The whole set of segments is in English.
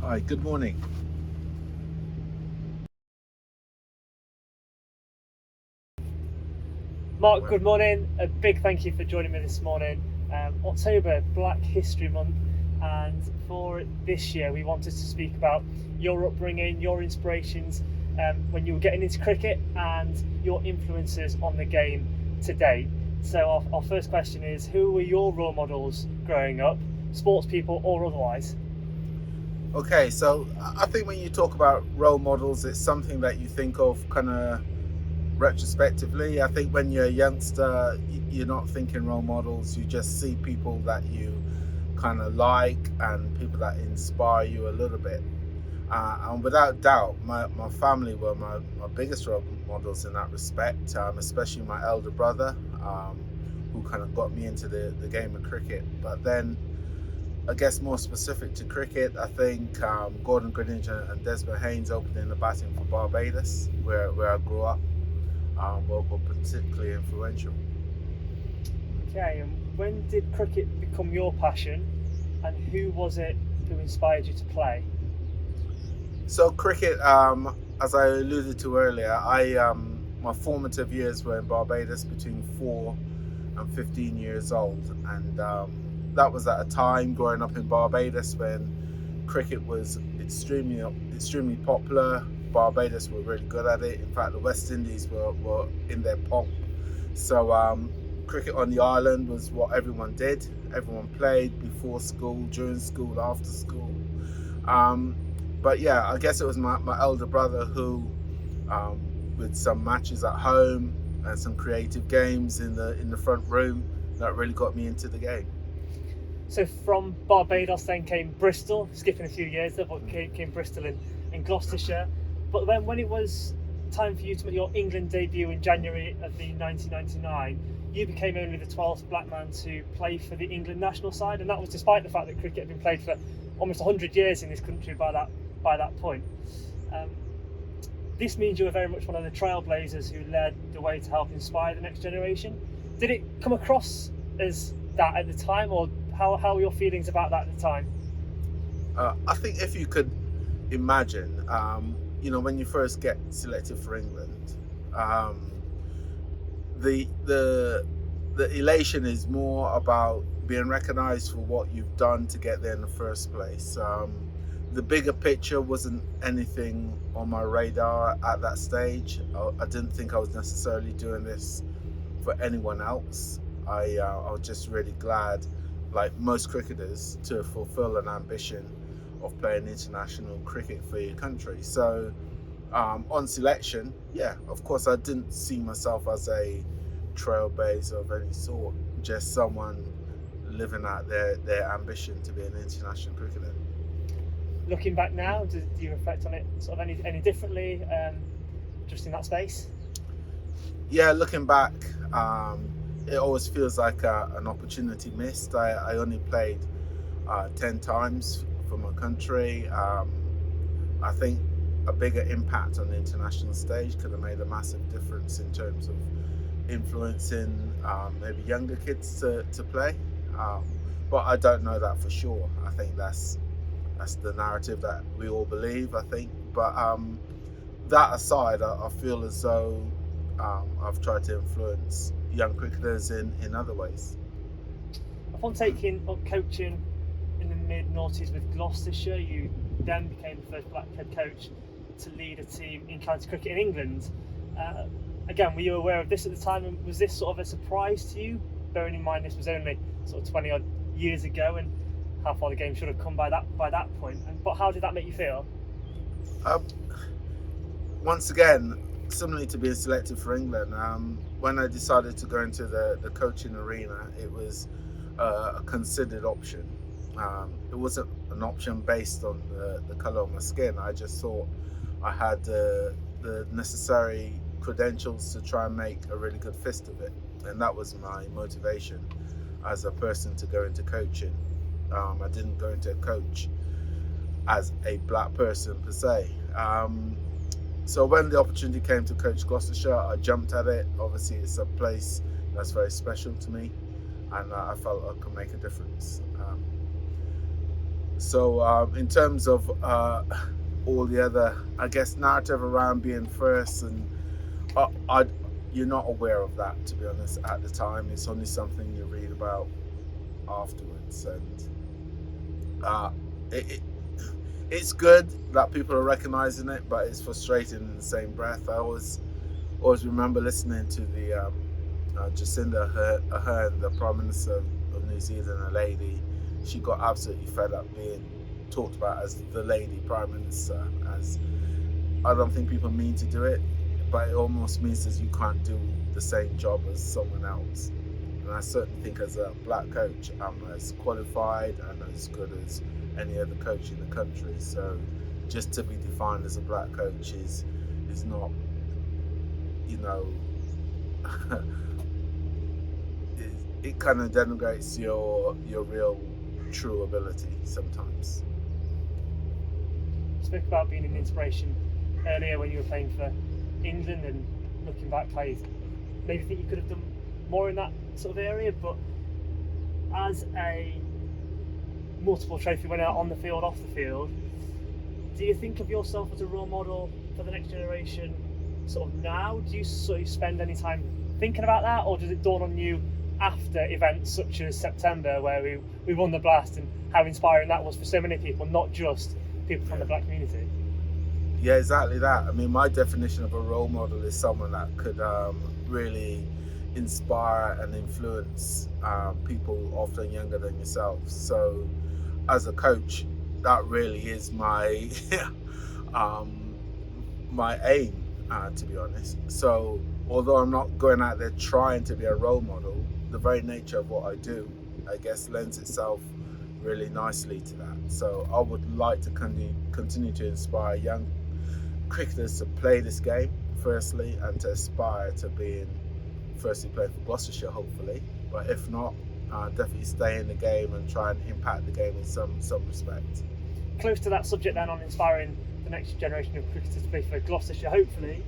Hi, good morning. Mark, Well, good morning. A big thank you for joining me this morning. October, Black History Month, and for this year, we wanted to speak about your upbringing, your inspirations when you were getting into cricket, and your influences on the game today. So, our first question is: who were your role models growing up, sports people or otherwise? okay, so I think when you talk about role models, it's something that you think of kind of retrospectively. I think when you're a youngster, you're not thinking role models, you just see people that you kind of like and people that inspire you a little bit. And without doubt, my family were my biggest role models in that respect, especially my elder brother, who kind of got me into the game of cricket. But then I guess more specific to cricket, I think Gordon Greenidge and Desmond Haynes opening the batting for Barbados, where I grew up, were particularly influential. Okay, and when did cricket become your passion, and who was it who inspired you to play? So cricket, as I alluded to earlier, I my formative years were in Barbados between 4 and 15 years old, and that was at a time growing up in Barbados when cricket was extremely popular. Barbados were really good at it. In fact, the West Indies were in their pomp. So cricket on the island was what everyone did. Everyone played before school, during school, after school. Um, but yeah, I guess it was my elder brother who, with some matches at home and some creative games in the front room, that really got me into the game. So from Barbados then came Bristol, skipping a few years there, but came Bristol in Gloucestershire. But then when it was time for you to make your England debut in January of the 1999, you became only the 12th black man to play for the England national side, and that was despite the fact that cricket had been played for almost 100 years in this country by that point. Um, this means you were very much one of the trailblazers who led the way to help inspire the next generation. Did it come across as that at the time, or how were your feelings about that at the time? I think if you could imagine, when you first get selected for England, um, the the the elation is more about being recognised for what you've done to get there in the first place. The bigger picture wasn't anything on my radar at that stage. I didn't think I was necessarily doing this for anyone else. I was just really glad, like most cricketers, to fulfil an ambition of playing international cricket for your country. So on selection, yeah, of course, I didn't see myself as a trailblazer of any sort, just someone living out their ambition to be an international cricketer. Looking back now, do you reflect on it sort of any differently, just in that space? Yeah, looking back, it always feels like an opportunity missed. I only played 10 times for my country. I think a bigger impact on the international stage could have made a massive difference in terms of influencing maybe younger kids to play. Um, but I don't know that for sure. I think that's the narrative that we all believe, I think. But that aside, I feel as though I've tried to influence young cricketers in other ways. Upon taking up coaching in the mid noughties with Gloucestershire, you then became the first black head coach to lead a team in county cricket in England. Uh, Again, were you aware of this at the time, and was this sort of a surprise to you? Bearing in mind this was only sort of 20 odd years ago, and how far the game should have come by that point. But how did that make you feel? Uh, Once again, similarly to being selected for England, when I decided to go into the coaching arena, it was a considered option. It wasn't an option based on the colour of my skin. I just thought I had the necessary credentials to try and make a really good fist of it. And that was my motivation as a person to go into coaching. I didn't go into a coach as a black person per se. So when the opportunity came to coach Gloucestershire, I jumped at it. Obviously, it's a place that's very special to me, and I felt I could make a difference. So in terms of all the other, I guess, narrative around being first, and I you're not aware of that, to be honest, at the time. It's only something you read about afterwards, and uh, it, it's good that people are recognizing it, but it's frustrating in the same breath. I always remember listening to the Jacinda Ardern, the Prime Minister of New Zealand, a lady. She got absolutely fed up being talked about as the lady Prime Minister. As I don't think people mean to do it, but it almost means that you can't do the same job as someone else. And I certainly think as a black coach, I'm as qualified and as good as any other coach in the country. So just to be defined as a black coach is not, you know, it kind of denigrates your real true ability sometimes. You spoke about being an inspiration earlier when you were playing for England, and looking back, I maybe think you could have done more in that sort of area. But as a multiple trophy winner on the field, off the field, do you think of yourself as a role model for the next generation sort of now? Do you sort of spend any time thinking about that, or does it dawn on you after events such as September, where we won the Blast, and how inspiring that was for so many people, not just people from the black community? Yeah, exactly that. I mean, my definition of a role model is someone that could really inspire and influence people often younger than yourself. So as a coach, that really is my my aim, to be honest. So although I'm not going out there trying to be a role model, the very nature of what I do, I guess, lends itself really nicely to that. So I would like to continue to inspire young cricketers to play this game, firstly, and to aspire to being firstly playing for Gloucestershire, hopefully. But if not, definitely stay in the game and try and impact the game in some respect. Close to that subject then, on inspiring the next generation of cricketers to play for Gloucestershire, hopefully,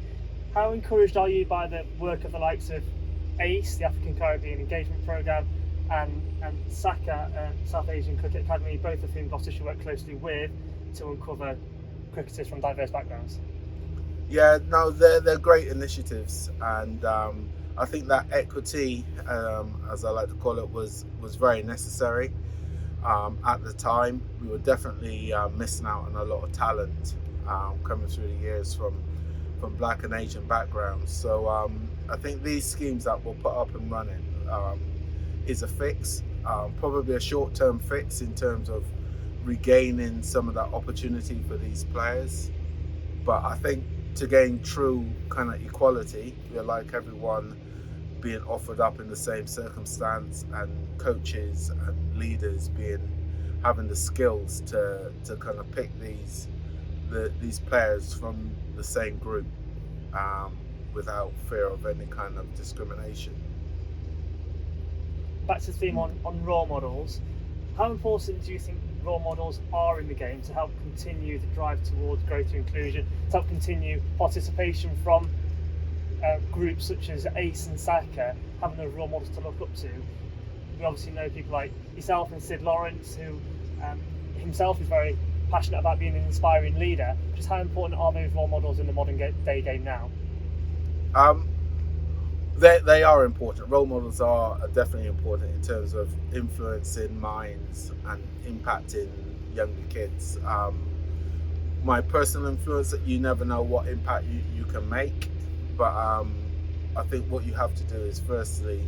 how encouraged are you by the work of the likes of ACE, the African Caribbean Engagement Programme, and SACA, South Asian Cricket Academy, both of whom Gloucestershire work closely with to uncover cricketers from diverse backgrounds? Yeah, no, they're great initiatives, and I think that equity, as I like to call it, was very necessary. At the time, we were definitely missing out on a lot of talent coming through the years from black and Asian backgrounds. So I think these schemes that we'll put up and running is a fix, probably a short-term fix in terms of regaining some of that opportunity for these players. But I think to gain true kind of equality, we're like everyone being offered up in the same circumstance, and coaches and leaders having the skills to kind of pick these players from the same group without fear of any kind of discrimination. Back to the theme on role models, how important do you think role models are in the game to help continue the drive towards greater inclusion, to help continue participation from groups such as ACE and SACA, having those role models to look up to? We obviously know people like yourself and Sid Lawrence, who himself is very passionate about being an inspiring leader. Just how important are those role models in the modern day game now? They are important. Role models are definitely important in terms of influencing minds and impacting younger kids. My personal influence, you never know what impact you can make, but I think what you have to do is firstly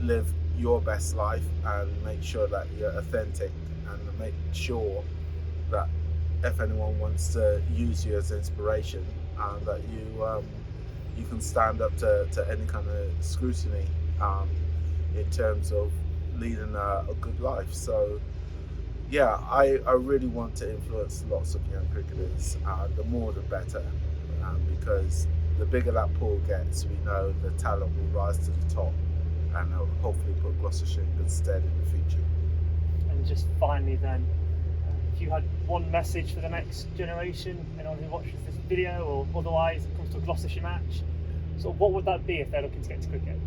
live your best life and make sure that you're authentic, and make sure that if anyone wants to use you as inspiration, that you can stand up to any kind of scrutiny in terms of leading a good life. So yeah, I really want to influence lots of young cricketers. The more the better, because the bigger that pool gets, we know the talent will rise to the top, and hopefully put Gloucestershire in good stead in the future. And just finally then, if you had one message for the next generation, anyone who watches this video or otherwise comes to a Gloucestershire match, so what would that be if they're looking to get to cricket?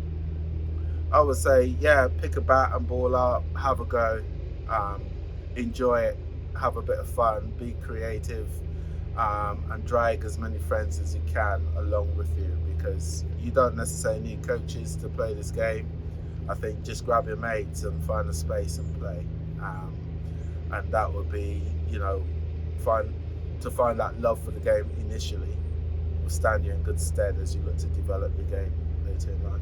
I would say, yeah, pick a bat and ball up, have a go, enjoy it, have a bit of fun, be creative, and drag as many friends as you can along with you, because you don't necessarily need coaches to play this game. I think just grab your mates and find a space and play, and that would be, find that love for the game initially will stand you in good stead as you look to develop the game later in life.